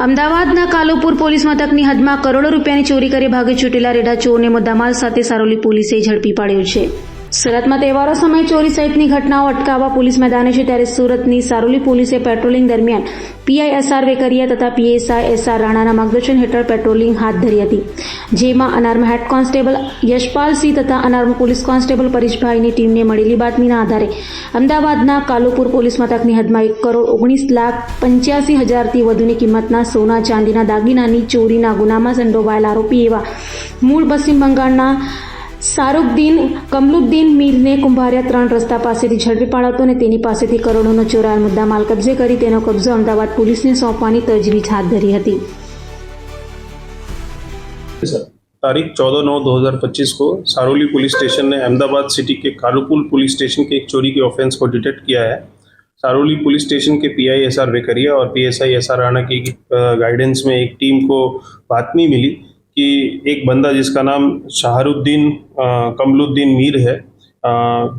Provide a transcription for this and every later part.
અમદાવાદના કાલુપુર પોલીસ મથકની હદમાં કરોડો રૂપિયાની ચોરી કરી ભાગી છૂટેલા રેડા ચોરને મુદ્દામાલ સાથે સારોલી પોલીસે ઝડપી પાડ્યો છે। સુરતમાં તહેવારો સમયે ચોરી સહિતની ઘટનાઓ અટકાવવા પોલીસ મેદાને છે, ત્યારે સુરતની સારોલી પોલીસે પેટ્રોલિંગ દરમિયાન પીઆઈ એસઆર વેકરિયા તથા પીએસઆઈ એસઆર રાણાના માર્ગદર્શન હેઠળ પેટ્રોલિંગ હાથ ધરી હતી, જેમાં અનાર્મ હેડ કોન્સ્ટેબલ યશપાલસિંહ તથા અનાર્મ પોલીસ કોન્સ્ટેબલ પરેશભાઈની ટીમને મળેલી બાતમીના આધારે અમદાવાદના કાલુપુર પોલીસ મથકની હદમાં 1,19,85,000થી વધુની કિંમતના સોના ચાંદીના દાગીનાની ચોરીના ગુનામાં સંડોવાયેલા આરોપી એવા મૂળ પશ્ચિમ બંગાળના શાહરુખદીન કમલુદ્દીન મીરને કુંભારિયા 3 રસ્તા પાસેથી ઝડપી પાડતો અને તેની પાસેથી કરોડોનો ચોરાયેલ મુદ્દામાલ કબજે કરી તેનો કબજો અમદાવાદ पुलिसने सौंपવાની તજવીજ હાથ ધરી હતી। तारीख 14/9/2025 को सारोली पुलिस स्टेशन ने अहमदाबाद सिटी के कालुपुर पुलिस स्टेशन के एक चोरी के ऑफेंस को डिटेक्ट किया है। सारोली पुलिस स्टेशन के पीआई एसआर वेकरिया और पीएसआई एसआर राणा की गाइडेंस में एक टीम को बातमी मिली कि एक बंदा जिसका नाम शाहरुखदीन कमलुद्दीन मीर है,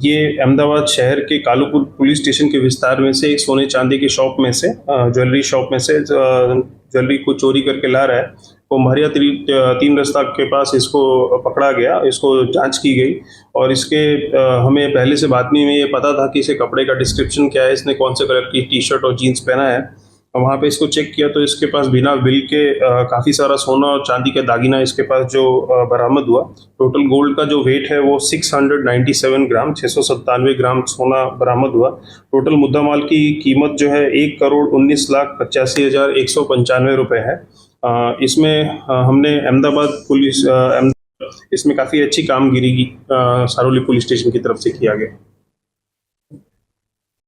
ये अहमदाबाद शहर के कालुपुर पुलिस स्टेशन के विस्तार में से एक सोने चांदी की शॉप में से ज्वेलरी शॉप में से ज्वेलरी को चोरी करके ला रहा है। कुम्हारिया 3 रस्ता के पास इसको पकड़ा गया, इसको जांच की गई और इसके हमें पहले से बातमी में ये पता था कि इसे कपड़े का डिस्क्रिप्शन क्या है, इसने कौन से कलर की टी शर्ट और जीन्स पहना है। वहाँ पे इसको चेक किया तो इसके पास बिना बिल के काफ़ी सारा सोना और चांदी का दागीना इसके पास जो बरामद हुआ। टोटल गोल्ड का जो वेट है वो 697 ग्राम 697 ग्राम सोना बरामद हुआ। टोटल मुद्दामाल की कीमत जो है 1,19,85,195 रुपये है। इसमें हमने अहमदाबाद पुलिस इसमें काफ़ी अच्छी कामगिरी की सारोली पुलिस स्टेशन की तरफ से किया गया।